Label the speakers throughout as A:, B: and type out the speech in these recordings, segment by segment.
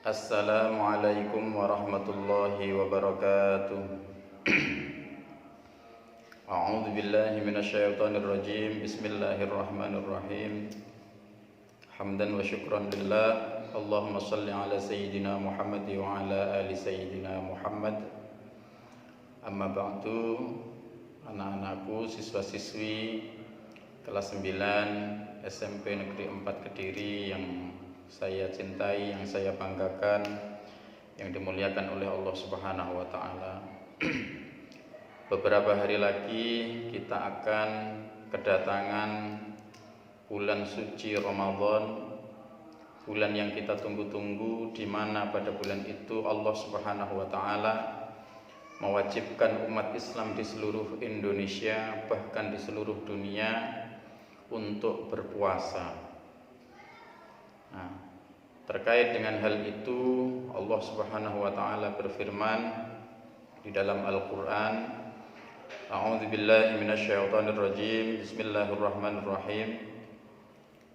A: Assalamualaikum warahmatullahi wabarakatuh. A'udzu billahi minasyaitonir rajim. Bismillahirrahmanirrahim. Hamdan wa syukran lillah. Allahumma shalli ala sayyidina Muhammad wa ala ali sayyidina Muhammad. Amma ba'du. Anak-anakku, siswa-siswi kelas 9 SMP Negeri 4 Kediri yang saya cintai, yang saya banggakan, yang dimuliakan oleh Allah Subhanahu wa taala. Beberapa hari lagi kita akan kedatangan bulan suci Ramadan, bulan yang kita tunggu-tunggu, di mana pada bulan itu Allah Subhanahu wa taala mewajibkan umat Islam di seluruh Indonesia, bahkan di seluruh dunia, untuk berpuasa. Nah, terkait dengan hal itu Allah Subhanahu wa taala berfirman di dalam Al-Qur'an, A'udzu billahi minasyaitonir rajim. Bismillahirrahmanirrahim.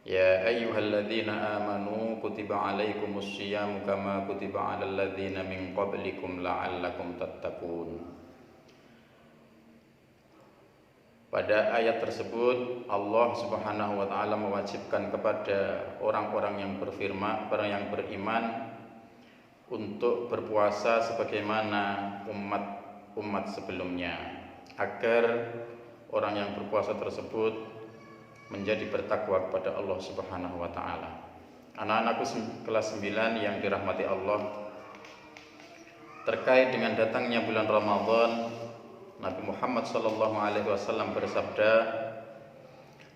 A: Ya ayyuhalladzina amanu kutiba alaikumus syiyamu kama kutiba alal ladzina min qablikum la'allakum tattaqun. Pada ayat tersebut Allah Subhanahu wa taala mewajibkan kepada orang-orang yang beriman untuk berpuasa sebagaimana umat sebelumnya, agar orang yang berpuasa tersebut menjadi bertakwa kepada Allah Subhanahu wa taala. Anak-anakku kelas 9 yang dirahmati Allah, terkait dengan datangnya bulan Ramadan, Nabi Muhammad sallallahu alaihi wasallam bersabda,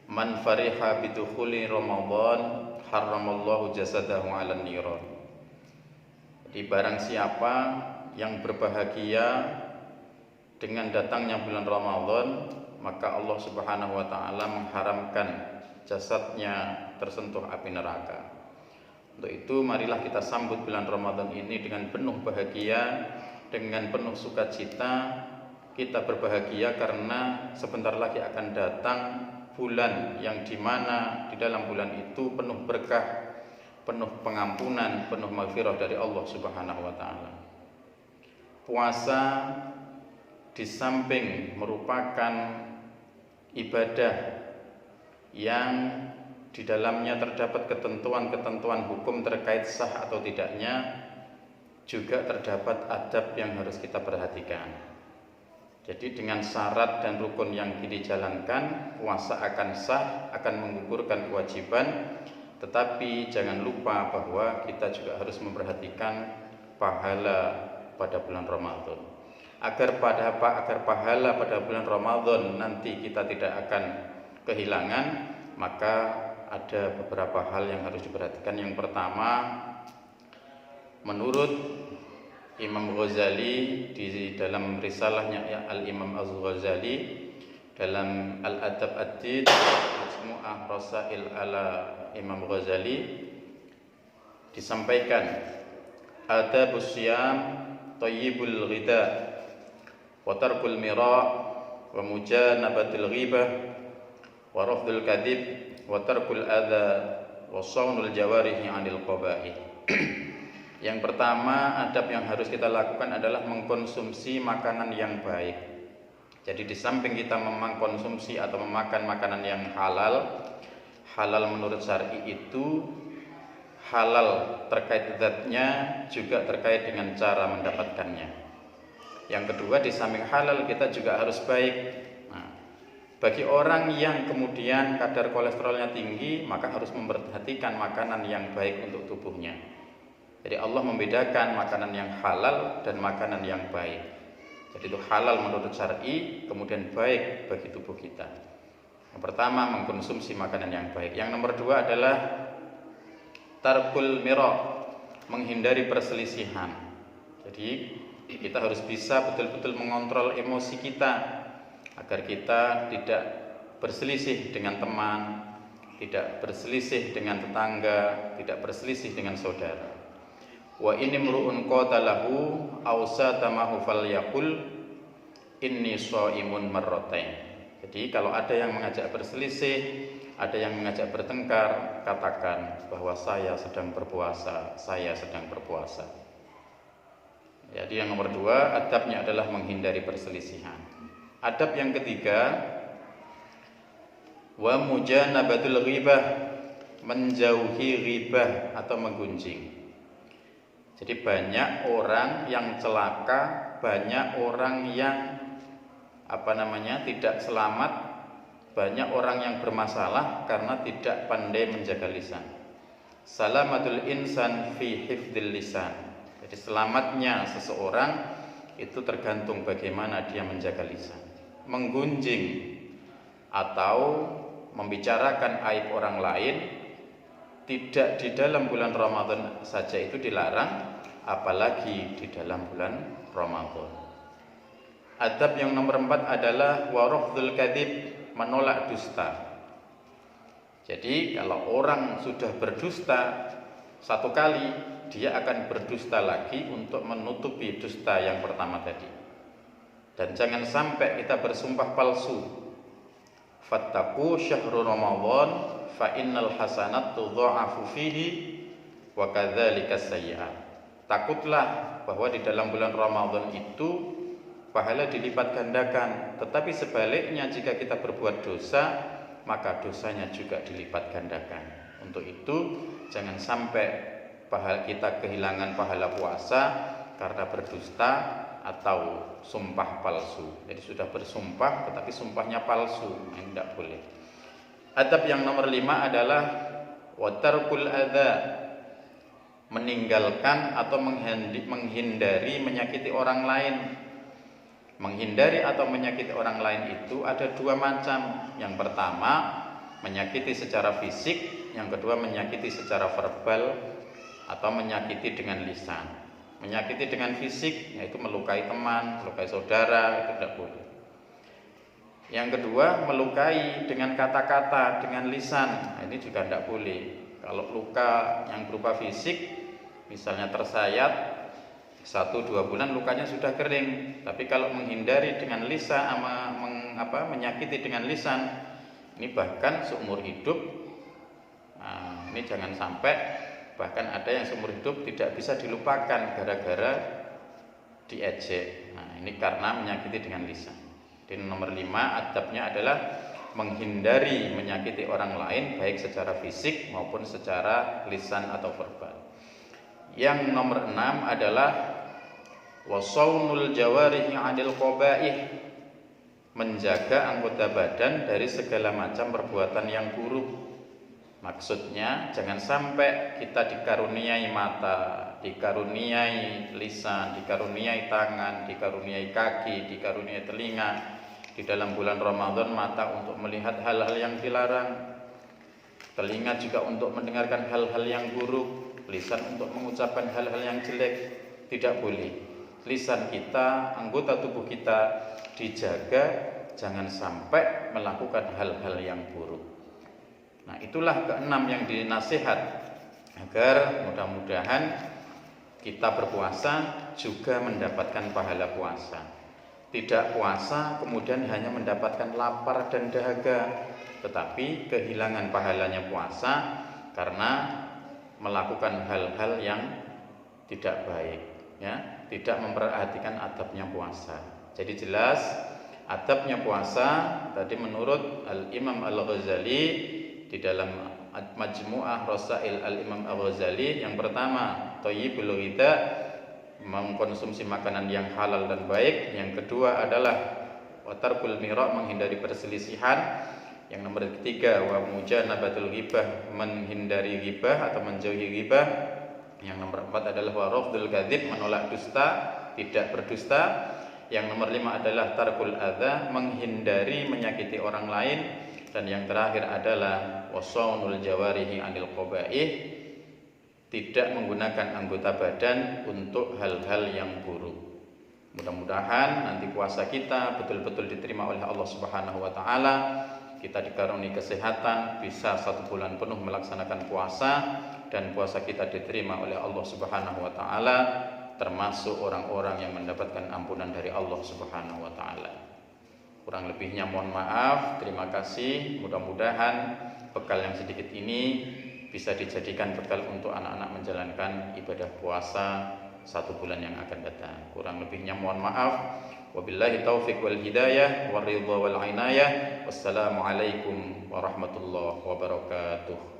A: "Man fariha bidukhuli Ramadan, harramallahu jasadahu 'alan niran." Jadi barang siapa yang berbahagia dengan datangnya bulan Ramadan, maka Allah Subhanahu wa taala mengharamkan jasadnya tersentuh api neraka. Untuk itu marilah kita sambut bulan Ramadan ini dengan penuh bahagia, dengan penuh sukacita. Kita berbahagia karena sebentar lagi akan datang bulan yang dimana di dalam bulan itu penuh berkah, penuh pengampunan, penuh maghfirah dari Allah Subhanahu wa taala. Puasa di samping merupakan ibadah yang di dalamnya terdapat ketentuan-ketentuan hukum terkait sah atau tidaknya, juga terdapat adab yang harus kita perhatikan. Jadi dengan syarat dan rukun yang dijalankan, puasa akan sah, akan menggugurkan kewajiban. Tetapi jangan lupa bahwa kita juga harus memperhatikan pahala pada bulan Ramadan. Agar pahala pada bulan Ramadan nanti kita tidak akan kehilangan, maka ada beberapa hal yang harus diperhatikan. Yang pertama, menurut Imam Ghazali di dalam risalahnya Al-Imam Az-Ghazali dalam Al-Adab Ad-Did, Majmu'ah Rasail ala Imam Ghazali, disampaikan adabus syiyam thayyibul ghida wa tarkul mira' wa mujanabatul ghibah wa rafdul kadhib wa tarkul adza wa shawnul jawarihi 'anil qaba'ih. Yang pertama, adab yang harus kita lakukan adalah mengkonsumsi makanan yang baik. Jadi di samping kita mengkonsumsi atau memakan makanan yang halal, halal menurut syar'i itu halal terkait zatnya, juga terkait dengan cara mendapatkannya. Yang kedua, di samping halal kita juga harus baik. Nah, bagi orang yang kemudian kadar kolesterolnya tinggi, maka harus memperhatikan makanan yang baik untuk tubuhnya. Jadi Allah membedakan makanan yang halal dan makanan yang baik. Jadi itu halal menurut syar'i, kemudian baik bagi tubuh kita. Yang pertama, mengkonsumsi makanan yang baik. Yang nomor dua adalah tarkul mira', menghindari perselisihan. Jadi kita harus bisa betul-betul mengontrol emosi kita agar kita tidak berselisih dengan teman, tidak berselisih dengan tetangga, tidak berselisih dengan saudara. Wa inni mru'un qatalahu aw satamahu falyaqul inni shaimun marratain. Jadi kalau ada yang mengajak berselisih ada yang mengajak bertengkar, katakan bahwa saya sedang berpuasa, saya sedang berpuasa. Jadi yang nomor 2, adabnya adalah menghindari perselisihan. Adab yang ketiga, wa mujanabatul ghibah, menjauhi ghibah atau menggunjing. Jadi banyak orang yang celaka, banyak orang yang tidak selamat, banyak orang yang bermasalah karena tidak pandai menjaga lisan. Salamatul insan fi hifdzil lisan. Jadi selamatnya seseorang itu tergantung bagaimana dia menjaga lisan. Menggunjing atau membicarakan aib orang lain tidak di dalam bulan Ramadan saja itu dilarang, apalagi di dalam bulan Ramadan. Adab yang nomor 4 adalah warafdzul kadzib, menolak dusta. Jadi kalau orang sudah berdusta satu kali, dia akan berdusta lagi untuk menutupi dusta yang pertama tadi. Dan jangan sampai kita bersumpah palsu. Fattaqu syahrul Ramadan fa innal hasanat tudha'afu fihi wa kadzalika sayyi'at. Takutlah bahwa di dalam bulan Ramadan itu pahala dilipat gandakan, tetapi sebaliknya jika kita berbuat dosa, maka dosanya juga dilipat gandakan. Untuk itu jangan sampai kita kehilangan pahala puasa karena berdusta atau sumpah palsu. Jadi sudah bersumpah tetapi sumpahnya palsu, yang tidak boleh. Adab yang nomor 5 adalah watarkul adza, meninggalkan atau menghindari menyakiti orang lain. Menghindari atau menyakiti orang lain itu ada 2 macam. Yang pertama, menyakiti secara fisik. Yang kedua, menyakiti secara verbal atau menyakiti dengan lisan. Menyakiti dengan fisik yaitu melukai teman, melukai saudara, itu tidak boleh. Yang kedua, melukai dengan kata-kata, dengan lisan. Nah, ini juga tidak boleh. Kalau luka yang berupa fisik, misalnya tersayat 1-2 bulan lukanya sudah kering. Tapi kalau menghindari dengan lisan, menyakiti dengan lisan, ini bahkan seumur hidup. Nah, ini jangan sampai, bahkan ada yang seumur hidup tidak bisa dilupakan gara-gara diejek. Nah, ini karena menyakiti dengan lisan. Dan nomor 5 adabnya adalah menghindari menyakiti orang lain baik secara fisik maupun secara lisan atau verbal. Yang nomor 6 adalah wasaunul jawarihi 'anil qabaih, menjaga anggota badan dari segala macam perbuatan yang buruk. Maksudnya jangan sampai kita dikaruniai mata, dikaruniai lisan, dikaruniai tangan, dikaruniai kaki, dikaruniai telinga. Di dalam bulan Ramadan mata untuk melihat hal-hal yang dilarang, telinga juga untuk mendengarkan hal-hal yang buruk, lisan untuk mengucapkan hal-hal yang jelek. Tidak boleh. Lisan kita, anggota tubuh kita dijaga, jangan sampai melakukan hal-hal yang buruk. Nah, itulah keenam yang dinasihat agar mudah-mudahan kita berpuasa juga mendapatkan pahala puasa. Tidak puasa kemudian hanya mendapatkan lapar dan dahaga, tetapi kehilangan pahalanya puasa karena melakukan hal-hal yang tidak baik, ya, tidak memperhatikan adabnya puasa. Jadi jelas adabnya puasa tadi menurut Al-Imam Al-Ghazali di dalam Majmu'ah Rasail Al-Imam Al-Ghazali, yang pertama thayyibul ghidha, mengkonsumsi makanan yang halal dan baik. Yang kedua adalah watarkul mira, menghindari perselisihan. Yang nomor 3 wa mujanabatul ghibah, menghindari ghibah atau menjauhi ghibah. Yang nomor 4 adalah warafdul kadzib, menolak dusta, tidak berdusta. Yang nomor 5 adalah tarkul adza, menghindari menyakiti orang lain. Dan yang terakhir adalah wasaunul jawarihi 'anil qabaih, tidak menggunakan anggota badan untuk hal-hal yang buruk. Mudah-mudahan nanti puasa kita betul-betul diterima oleh Allah Subhanahu wa taala. Kita dikaruniai kesehatan, bisa 1 bulan penuh melaksanakan puasa, dan puasa kita diterima oleh Allah Subhanahu wa taala, termasuk orang-orang yang mendapatkan ampunan dari Allah Subhanahu wa taala. Kurang lebihnya mohon maaf. Terima kasih. Mudah-mudahan bekal yang sedikit ini bisa dijadikan bekal untuk anak-anak menjalankan ibadah puasa 1 bulan yang akan datang. Kurang lebihnya mohon maaf. Wabillahi taufiq wal hidayah, waridha wal inayah. Wassalamualaikum warahmatullahi wabarakatuh.